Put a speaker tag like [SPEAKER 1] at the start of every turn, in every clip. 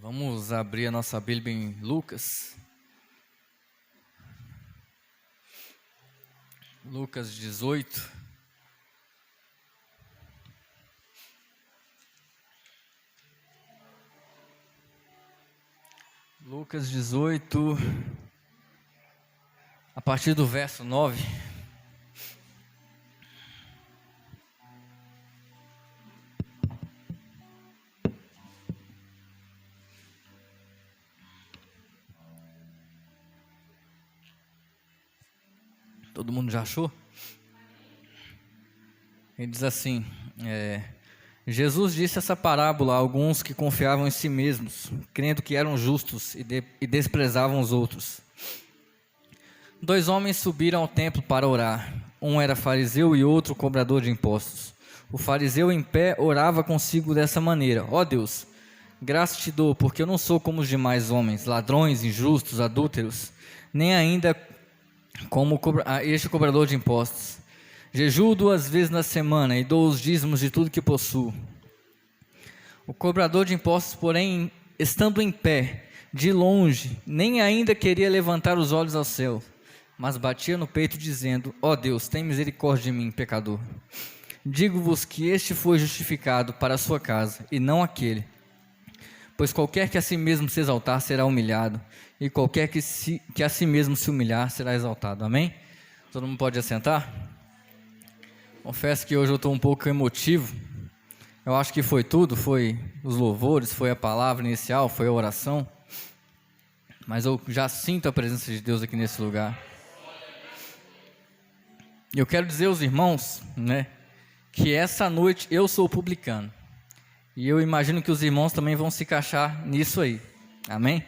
[SPEAKER 1] Vamos abrir a nossa Bíblia em Lucas. Lucas 18. Lucas 18, a partir do verso 9. Todo mundo já achou? Ele diz assim: Jesus disse essa parábola a alguns que confiavam em si mesmos, crendo que eram justos e desprezavam os outros. 2 homens subiram ao templo para orar. Um era fariseu e outro cobrador de impostos. O fariseu em pé orava consigo dessa maneira: ó Deus, graça te dou, porque eu não sou como os demais homens, ladrões, injustos, adúlteros, nem ainda como este cobrador de impostos. Jejuo 2 vezes na semana e dou os dízimos de tudo que possuo. O cobrador de impostos, porém, estando em pé, de longe, nem ainda queria levantar os olhos ao céu, mas batia no peito dizendo: ó Deus, tem misericórdia de mim, pecador. Digo-vos que este foi justificado para a sua casa, e não aquele. Pois qualquer que a si mesmo se exaltar será humilhado, e qualquer que a si mesmo se humilhar será exaltado. Amém? Todo mundo pode assentar? Confesso que hoje eu estou um pouco emotivo. Eu acho que foi tudo, foi os louvores, foi a palavra inicial, foi a oração. Mas eu já sinto a presença de Deus aqui nesse lugar. Eu quero dizer aos irmãos, que essa noite eu sou publicano. E eu imagino que os irmãos também vão se encaixar nisso aí. Amém?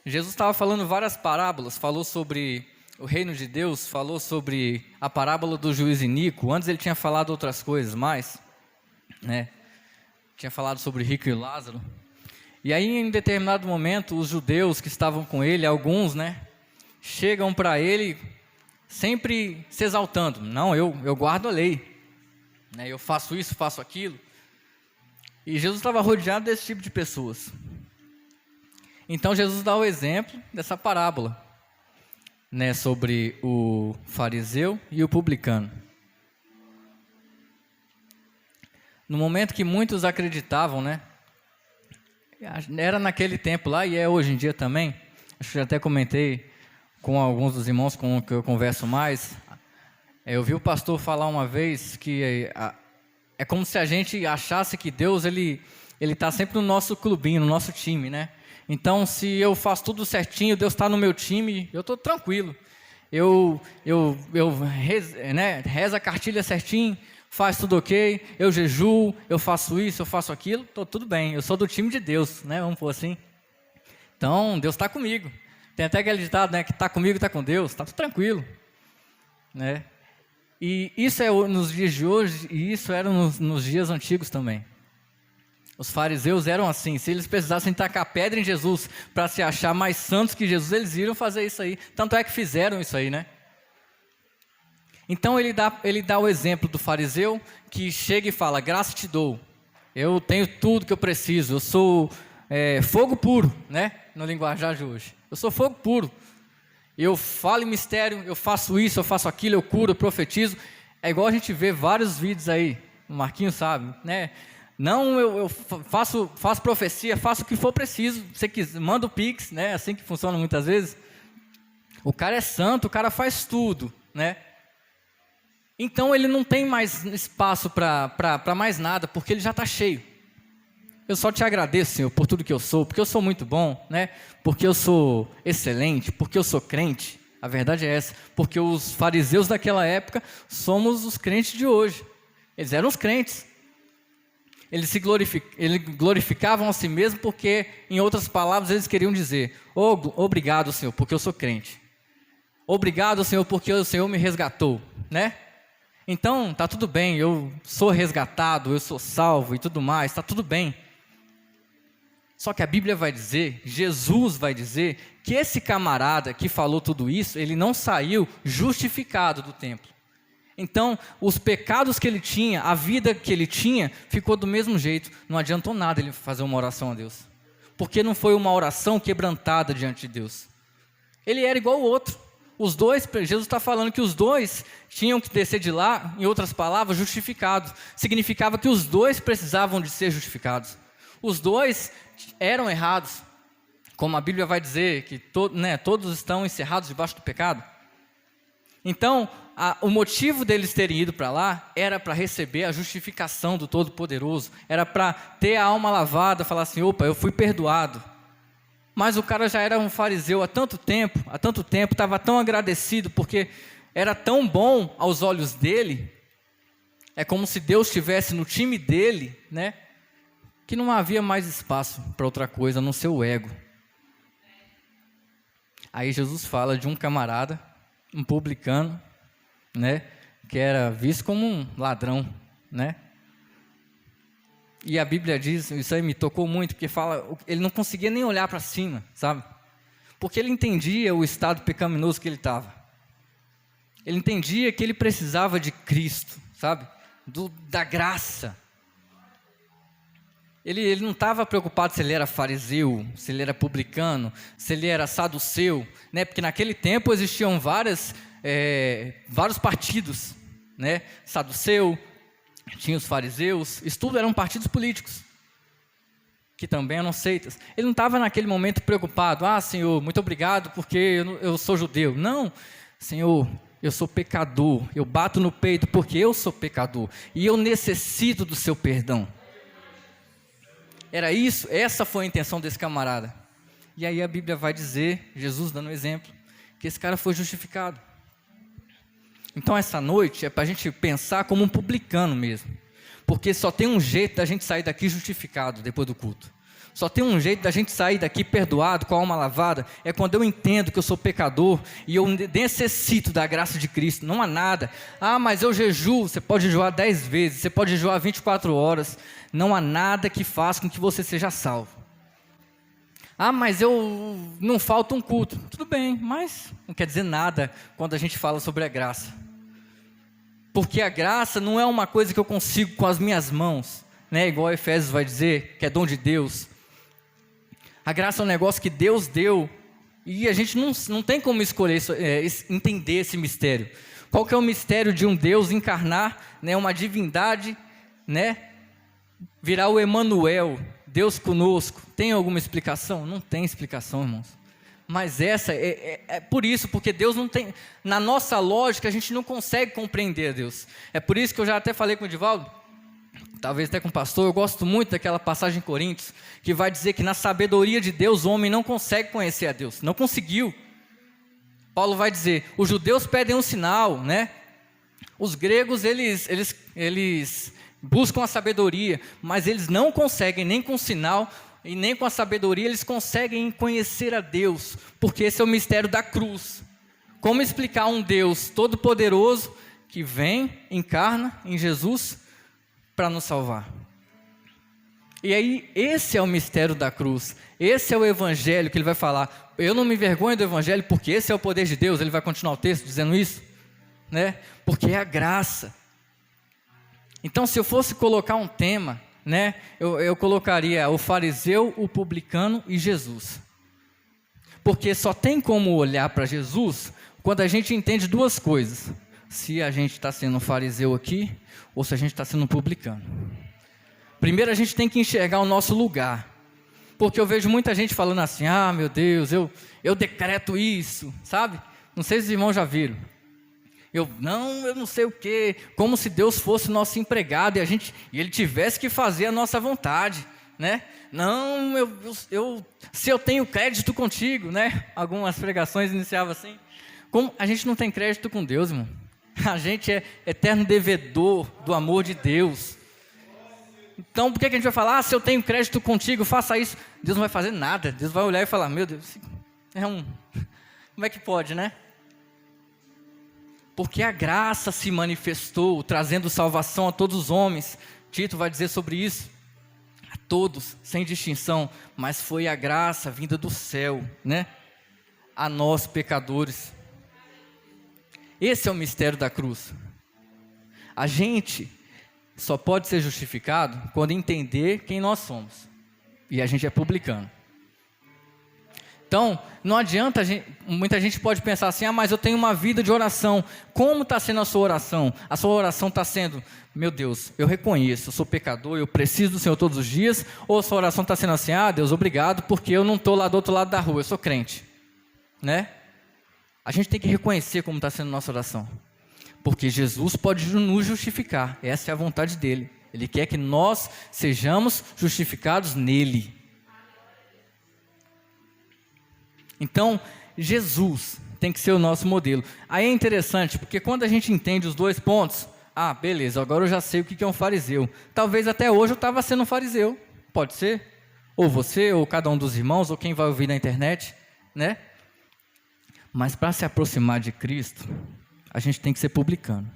[SPEAKER 1] Jesus estava falando várias parábolas, falou sobre o reino de Deus, falou sobre a parábola do juiz iníquo. Antes ele tinha falado outras coisas mais, tinha falado sobre rico e Lázaro. E aí em determinado momento os judeus que estavam com ele, alguns, chegam para ele sempre se exaltando: não, eu guardo a lei, eu faço isso, faço aquilo. E Jesus estava rodeado desse tipo de pessoas. Então Jesus dá o exemplo dessa parábola, sobre o fariseu e o publicano. No momento que muitos acreditavam, era naquele tempo lá e é hoje em dia também. Acho que já até comentei com alguns dos irmãos com que eu converso mais. Eu vi o pastor falar uma vez que é como se a gente achasse que Deus ele está sempre no nosso clubinho, no nosso time, Então, se eu faço tudo certinho, Deus está no meu time, eu estou tranquilo. Eu rezo a cartilha certinho, faz tudo ok, eu jejuo, eu faço isso, eu faço aquilo, estou tudo bem. Eu sou do time de Deus, vamos pôr assim. Então, Deus está comigo. Tem até aquele ditado, que está comigo, está com Deus, está tudo tranquilo. E isso é nos dias de hoje, e isso era nos dias antigos também. Os fariseus eram assim: se eles precisassem tacar pedra em Jesus para se achar mais santos que Jesus, eles iriam fazer isso aí. Tanto é que fizeram isso aí, Então ele dá o exemplo do fariseu que chega e fala: graça te dou, eu tenho tudo que eu preciso, eu sou fogo puro, no linguajar de hoje. Eu sou fogo puro. Eu falo em mistério, eu faço isso, eu faço aquilo, eu curo, eu profetizo. É igual a gente vê vários vídeos aí, o Marquinhos sabe, Não, eu faço profecia, faço o que for preciso. Você manda o Pix, assim que funciona muitas vezes. O cara é santo, o cara faz tudo, Então ele não tem mais espaço para mais nada, porque ele já está cheio. Eu só te agradeço, Senhor, por tudo que eu sou, porque eu sou muito bom, porque eu sou excelente, porque eu sou crente. A verdade é essa, porque os fariseus daquela época somos os crentes de hoje. Eles eram os crentes. Eles glorificavam a si mesmos porque, em outras palavras, eles queriam dizer: obrigado, Senhor, porque eu sou crente. Obrigado, Senhor, porque o Senhor me resgatou, Então, está tudo bem, eu sou resgatado, eu sou salvo e tudo mais, está tudo bem. Só que a Bíblia vai dizer, Jesus vai dizer, que esse camarada que falou tudo isso, ele não saiu justificado do templo. Então, os pecados que ele tinha, a vida que ele tinha, ficou do mesmo jeito. Não adiantou nada ele fazer uma oração a Deus. Porque não foi uma oração quebrantada diante de Deus. Ele era igual o outro. Os dois, Jesus está falando que os dois tinham que descer de lá, em outras palavras, justificados. Significava que os dois precisavam de ser justificados. Os dois eram errados. Como a Bíblia vai dizer, que todos estão encerrados debaixo do pecado. Então, o motivo deles terem ido para lá era para receber a justificação do Todo-Poderoso, era para ter a alma lavada, falar assim, opa, eu fui perdoado. Mas o cara já era um fariseu há tanto tempo, estava tão agradecido, porque era tão bom aos olhos dele, é como se Deus estivesse no time dele, né? Que não havia mais espaço para outra coisa, a não ser o ego. Aí Jesus fala de um camarada, um publicano, né, que era visto como um ladrão, né? E a Bíblia diz, isso aí me tocou muito, porque fala, ele não conseguia nem olhar para cima, sabe? Porque ele entendia o estado pecaminoso que ele estava. Ele entendia que ele precisava de Cristo, sabe? Da graça. Ele não estava preocupado se ele era fariseu, se ele era publicano, se ele era saduceu, né? Porque naquele tempo existiam vários partidos, né? Saduceu, tinha os fariseus, isso tudo eram partidos políticos, que também eram seitas. Ele não estava naquele momento preocupado, Senhor, muito obrigado porque eu sou judeu. Não, Senhor, eu sou pecador, eu bato no peito porque eu sou pecador, e eu necessito do seu perdão. Era isso, essa foi a intenção desse camarada. E aí a Bíblia vai dizer, Jesus dando um exemplo, que esse cara foi justificado. Então essa noite é para a gente pensar como um publicano mesmo. Porque só tem um jeito da gente sair daqui justificado depois do culto. Só tem um jeito da gente sair daqui perdoado, com a alma lavada, é quando eu entendo que eu sou pecador e eu necessito da graça de Cristo. Não há nada. Mas eu jejuo. Você pode jejuar 10 vezes, você pode jejuar 24 horas. Não há nada que faça com que você seja salvo. Mas eu não falta um culto. Tudo bem, mas não quer dizer nada quando a gente fala sobre a graça. Porque a graça não é uma coisa que eu consigo com as minhas mãos, né? Igual Efésios vai dizer, que é dom de Deus. A graça é um negócio que Deus deu e a gente não tem como escolher, entender esse mistério. Qual que é o mistério de um Deus encarnar, né, uma divindade, né, virar o Emanuel, Deus conosco? Tem alguma explicação? Não tem explicação, irmãos. Mas essa é por isso, porque Deus não tem, na nossa lógica a gente não consegue compreender Deus. É por isso que eu já até falei com o Divaldo, talvez até com o pastor, eu gosto muito daquela passagem em Coríntios, que vai dizer que na sabedoria de Deus o homem não consegue conhecer a Deus, não conseguiu. Paulo vai dizer, os judeus pedem um sinal, né? Os gregos eles buscam a sabedoria, mas eles não conseguem nem com sinal e nem com a sabedoria eles conseguem conhecer a Deus, porque esse é o mistério da cruz. Como explicar um Deus todo-poderoso que vem, encarna em Jesus para nos salvar? E aí, esse é o mistério da cruz, esse é o evangelho que ele vai falar. Eu não me envergonho do evangelho porque esse é o poder de Deus. Ele vai continuar o texto dizendo isso, né? Porque é a graça. Então, se eu fosse colocar um tema, né, eu colocaria o fariseu, o publicano e Jesus. Porque só tem como olhar para Jesus quando a gente entende duas coisas: se a gente está sendo um fariseu aqui ou se a gente está sendo um publicano. Primeiro a gente tem que enxergar o nosso lugar, porque eu vejo muita gente falando assim, meu Deus, eu decreto isso, sabe? Não sei se os irmãos já viram. Eu não sei o quê, como se Deus fosse nosso empregado e Ele tivesse que fazer a nossa vontade, né? Não, se eu tenho crédito contigo, né? Algumas pregações iniciavam assim. Como a gente não tem crédito com Deus, irmão. A gente é eterno devedor do amor de Deus. Então, por que a gente vai falar, se eu tenho crédito contigo, faça isso? Deus não vai fazer nada. Deus vai olhar e falar, meu Deus, como é que pode, né? Porque a graça se manifestou, trazendo salvação a todos os homens. Tito vai dizer sobre isso. A todos, sem distinção. Mas foi a graça vinda do céu, né? A nós, pecadores. Esse é o mistério da cruz. A gente só pode ser justificado quando entender quem nós somos. E a gente é publicano. Então, não adianta, muita gente pode pensar assim, mas eu tenho uma vida de oração. Como está sendo a sua oração? A sua oração está sendo, meu Deus, eu reconheço, eu sou pecador, eu preciso do Senhor todos os dias. Ou a sua oração está sendo assim, Deus, obrigado, porque eu não estou lá do outro lado da rua, eu sou crente. Né? A gente tem que reconhecer como está sendo a nossa oração. Porque Jesus pode nos justificar, essa é a vontade dele. Ele quer que nós sejamos justificados nele. Então, Jesus tem que ser o nosso modelo. Aí é interessante, porque quando a gente entende os dois pontos, beleza, agora eu já sei o que é um fariseu. Talvez até hoje eu estava sendo um fariseu, pode ser? Ou você, ou cada um dos irmãos, ou quem vai ouvir na internet, né? Mas para se aproximar de Cristo, a gente tem que ser publicano.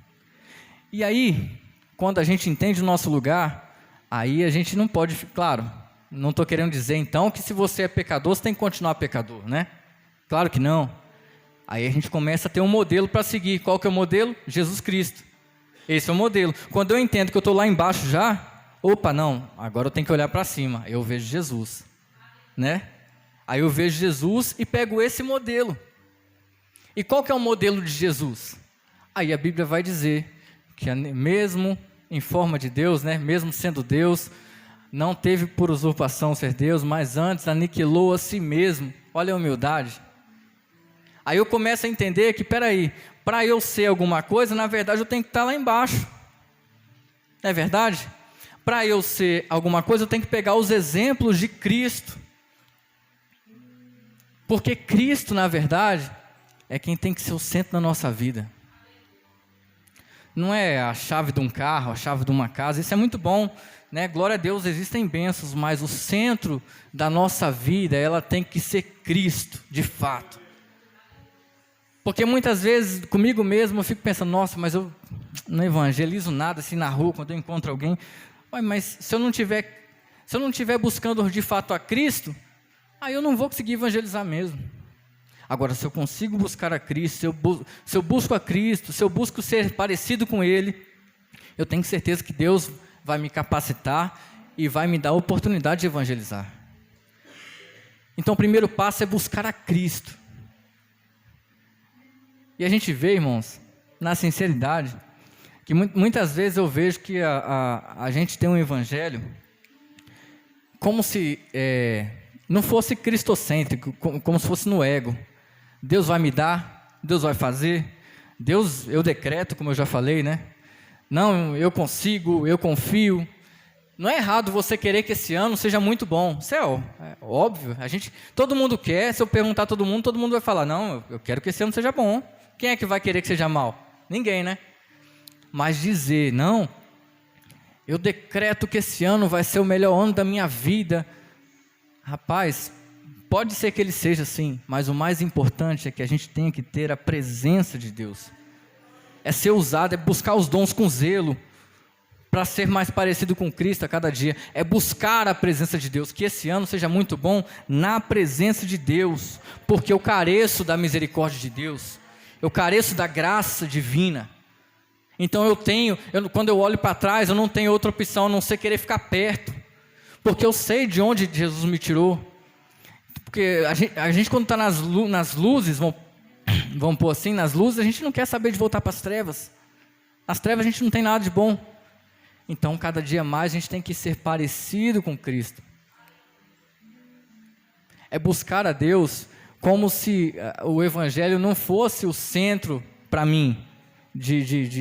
[SPEAKER 1] E aí, quando a gente entende o nosso lugar, aí a gente não pode, claro, não estou querendo dizer então que se você é pecador, você tem que continuar pecador, né? Claro que não. Aí a gente começa a ter um modelo para seguir. Qual que é o modelo? Jesus Cristo. Esse é o modelo. Quando eu entendo que eu estou lá embaixo já, não, agora eu tenho que olhar para cima. Eu vejo Jesus, né? Aí eu vejo Jesus e pego esse modelo. E qual que é o modelo de Jesus? Aí a Bíblia vai dizer que mesmo em forma de Deus, né? Mesmo sendo Deus, não teve por usurpação ser Deus, mas antes aniquilou a si mesmo. Olha a humildade. Aí eu começo a entender que, para eu ser alguma coisa, na verdade eu tenho que estar lá embaixo. Não é verdade? Para eu ser alguma coisa, eu tenho que pegar os exemplos de Cristo. Porque Cristo, na verdade, é quem tem que ser o centro da nossa vida. Não é a chave de um carro, a chave de uma casa, isso é muito bom. Né? Glória a Deus, existem bênçãos, mas o centro da nossa vida, ela tem que ser Cristo, de fato. Porque muitas vezes, comigo mesmo, eu fico pensando, nossa, mas eu não evangelizo nada assim na rua, quando eu encontro alguém. Mas se eu não tiver buscando de fato a Cristo, aí eu não vou conseguir evangelizar mesmo. Agora, se eu consigo buscar a Cristo, se eu busco a Cristo, se eu busco ser parecido com Ele, eu tenho certeza que Deus vai me capacitar e vai me dar a oportunidade de evangelizar. Então o primeiro passo é buscar a Cristo. E a gente vê, irmãos, na sinceridade, que muitas vezes eu vejo que a gente tem um evangelho como se não fosse cristocêntrico, como se fosse no ego. Deus vai me dar, Deus vai fazer, Deus, eu decreto, como eu já falei, né? Não, eu consigo, eu confio. Não é errado você querer que esse ano seja muito bom. Isso é óbvio. Todo mundo quer. Se eu perguntar a todo mundo vai falar, não, eu quero que esse ano seja bom. Quem é que vai querer que seja mal? Ninguém, né? Mas dizer, não, eu decreto que esse ano vai ser o melhor ano da minha vida. Rapaz, pode ser que ele seja assim, mas o mais importante é que a gente tenha que ter a presença de Deus. É ser usado, é buscar os dons com zelo, para ser mais parecido com Cristo a cada dia. É buscar a presença de Deus, que esse ano seja muito bom na presença de Deus, porque eu careço da misericórdia de Deus, eu careço da graça divina. Então quando eu olho para trás, eu não tenho outra opção a não ser querer ficar perto, porque eu sei de onde Jesus me tirou. Porque a gente quando está nas luzes, vamos pôr assim, nas luzes, a gente não quer saber de voltar para as trevas. Nas trevas a gente não tem nada de bom. Então, cada dia mais a gente tem que ser parecido com Cristo. É buscar a Deus como se o Evangelho não fosse o centro para mim.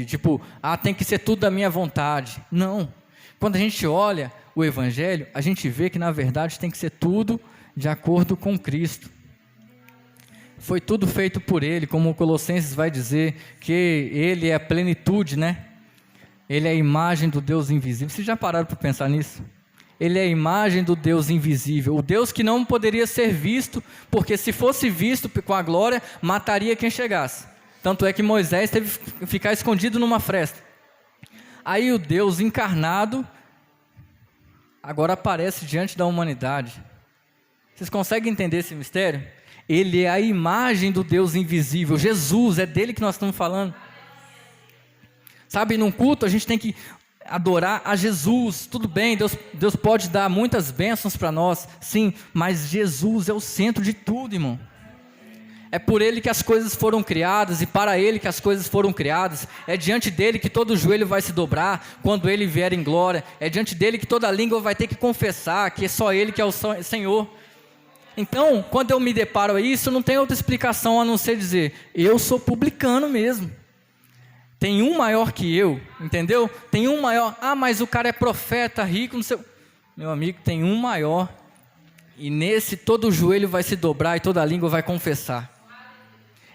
[SPEAKER 1] Tipo, tem que ser tudo da minha vontade. Não. Quando a gente olha o Evangelho, a gente vê que na verdade tem que ser tudo de acordo com Cristo. Foi tudo feito por Ele, como o Colossenses vai dizer, que Ele é a plenitude, né? Ele é a imagem do Deus invisível. Vocês já pararam para pensar nisso? Ele é a imagem do Deus invisível, o Deus que não poderia ser visto, porque se fosse visto com a glória, mataria quem chegasse. Tanto é que Moisés teve que ficar escondido numa fresta. Aí o Deus encarnado agora aparece diante da humanidade. Vocês conseguem entender esse mistério? Ele é a imagem do Deus invisível. Jesus, é dele que nós estamos falando. Sabe, num culto a gente tem que adorar a Jesus. Tudo bem, Deus pode dar muitas bênçãos para nós, sim, mas Jesus é o centro de tudo, irmão. É por Ele que as coisas foram criadas e para Ele que as coisas foram criadas. É diante dEle que todo joelho vai se dobrar quando Ele vier em glória. É diante dEle que toda língua vai ter que confessar que é só Ele que é o Senhor. Então, quando eu me deparo a isso, não tem outra explicação a não ser dizer, eu sou publicano mesmo. Tem um maior que eu, entendeu? Tem um maior, mas o cara é profeta, rico, não sei. Meu amigo, tem um maior. E nesse todo joelho vai se dobrar e toda língua vai confessar.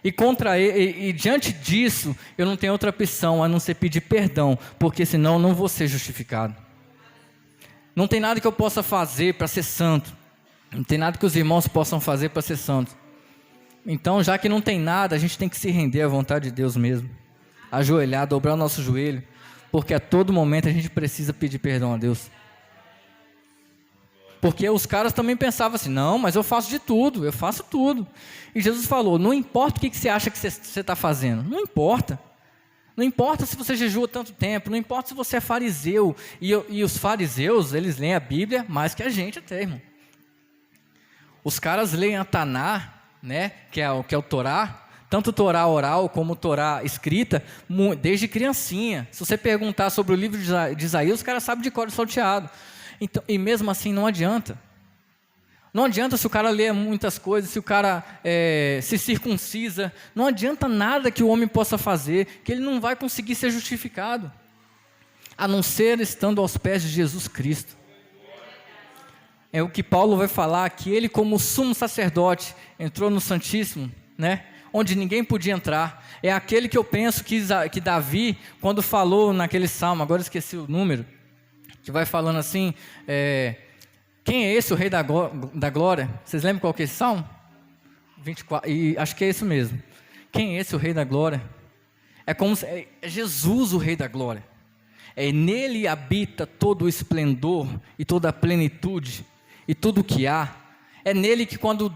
[SPEAKER 1] E contra ele, e diante disso, eu não tenho outra opção a não ser pedir perdão, porque senão eu não vou ser justificado. Não tem nada que eu possa fazer para ser santo. Não tem nada que os irmãos possam fazer para ser santo. Então, já que não tem nada, a gente tem que se render à vontade de Deus mesmo. Ajoelhar, dobrar o nosso joelho, porque a todo momento a gente precisa pedir perdão a Deus. Porque os caras também pensavam assim, não, mas eu faço de tudo, eu faço tudo. E Jesus falou, não importa o que você acha que você está fazendo, não importa. Não importa se você jejua tanto tempo, não importa se você é fariseu. E os fariseus, eles leem a Bíblia mais que a gente até, irmão. Os caras leem a Taná, né, que é o Torá, tanto Torá oral como Torá escrita, desde criancinha. Se você perguntar sobre o livro de Isaías, os caras sabem de cor e salteado. Então, e mesmo assim não adianta. Não adianta se o cara lê muitas coisas, se o cara se circuncisa. Não adianta nada que o homem possa fazer, que ele não vai conseguir ser justificado, a não ser estando aos pés de Jesus Cristo. É o que Paulo vai falar, que ele como sumo sacerdote entrou no Santíssimo, né? Onde ninguém podia entrar. É aquele que eu penso que Davi, quando falou naquele salmo, agora esqueci o número, que vai falando assim, quem é esse o rei da glória? Vocês lembram qual que é esse salmo? 24, e acho que é esse mesmo. Quem é esse o rei da glória? É como se, é Jesus o rei da glória. Nele habita todo o esplendor e toda a plenitude e tudo o que há. É nele que quando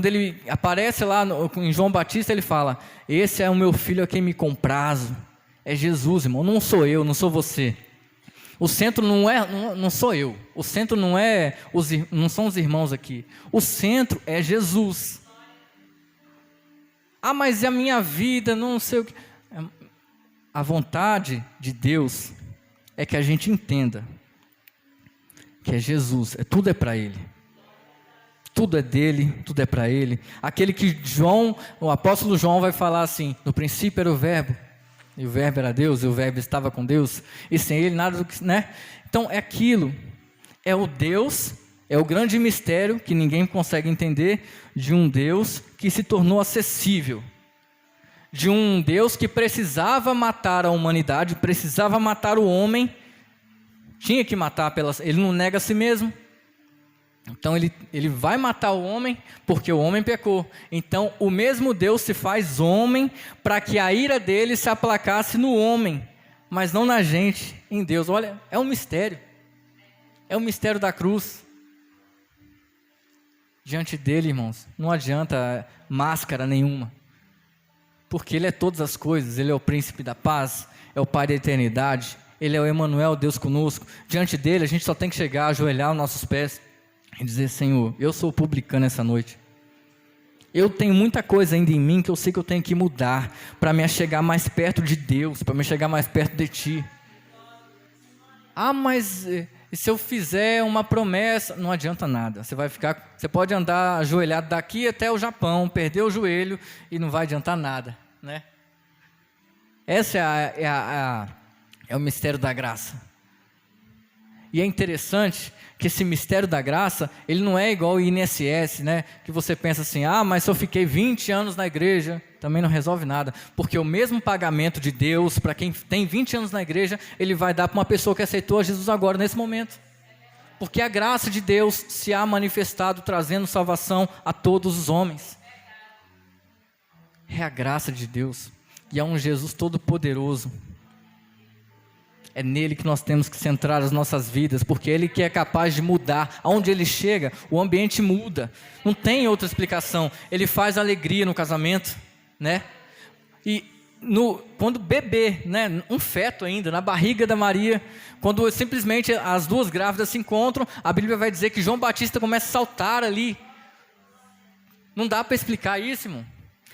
[SPEAKER 1] ele aparece lá em João Batista, ele fala, esse é o meu filho a quem me comprazo. É Jesus, irmão, não sou eu, não sou você. O centro não sou eu. O centro não são os irmãos aqui. O centro é Jesus. Mas a minha vida, não sei o que. A vontade de Deus é que a gente entenda que é Jesus, tudo é para Ele. Tudo é dele, tudo é para Ele. Aquele que o apóstolo João vai falar assim, no princípio era o verbo, e o verbo era Deus, e o verbo estava com Deus, e sem Ele nada do que, né? Então é aquilo, é o Deus, é o grande mistério que ninguém consegue entender, de um Deus que se tornou acessível, de um Deus que precisava matar a humanidade, precisava matar o homem, tinha que matar, ele não nega a si mesmo. Então ele vai matar o homem porque o homem pecou. Então o mesmo Deus se faz homem para que a ira dele se aplacasse no homem, mas não na gente, em Deus. Olha, é um mistério. É o mistério da cruz. Diante dele, irmãos, não adianta máscara nenhuma. Porque ele é todas as coisas, ele é o príncipe da paz, é o pai da eternidade, ele é o Emanuel, Deus conosco. Diante dele a gente só tem que chegar, ajoelhar os nossos pés e dizer, Senhor, eu sou publicano essa noite. Eu tenho muita coisa ainda em mim que eu sei que eu tenho que mudar para me chegar mais perto de Deus, para me chegar mais perto de Ti. Mas e se eu fizer uma promessa? Não adianta nada. Você pode andar ajoelhado daqui até o Japão, perder o joelho e não vai adiantar nada, né? Esse é o mistério da graça. E é interessante que esse mistério da graça, ele não é igual o INSS, né? Que você pensa assim, mas se eu fiquei 20 anos na igreja, também não resolve nada. Porque o mesmo pagamento de Deus, para quem tem 20 anos na igreja, Ele vai dar para uma pessoa que aceitou a Jesus agora, nesse momento. Porque a graça de Deus se há manifestado, trazendo salvação a todos os homens. É a graça de Deus. E é um Jesus todo-poderoso. É nele que nós temos que centrar as nossas vidas, porque Ele que é capaz de mudar. Aonde Ele chega, o ambiente muda. Não tem outra explicação. Ele faz alegria no casamento, né? E quando bebê, né, um feto ainda, na barriga da Maria, quando simplesmente as duas grávidas se encontram, a Bíblia vai dizer que João Batista começa a saltar ali. Não dá para explicar isso, irmão.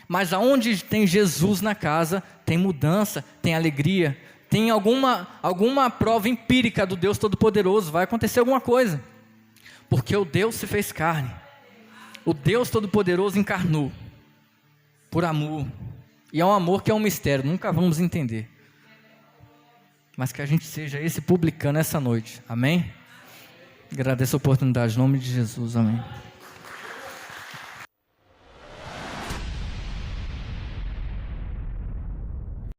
[SPEAKER 1] Mas aonde tem Jesus na casa, tem mudança, tem alegria, tem alguma prova empírica do Deus Todo-Poderoso, vai acontecer alguma coisa. Porque o Deus se fez carne. O Deus Todo-Poderoso encarnou. Por amor. E é um amor que é um mistério, nunca vamos entender. Mas que a gente seja esse publicano essa noite. Amém? Agradeço a oportunidade, em nome de Jesus. Amém.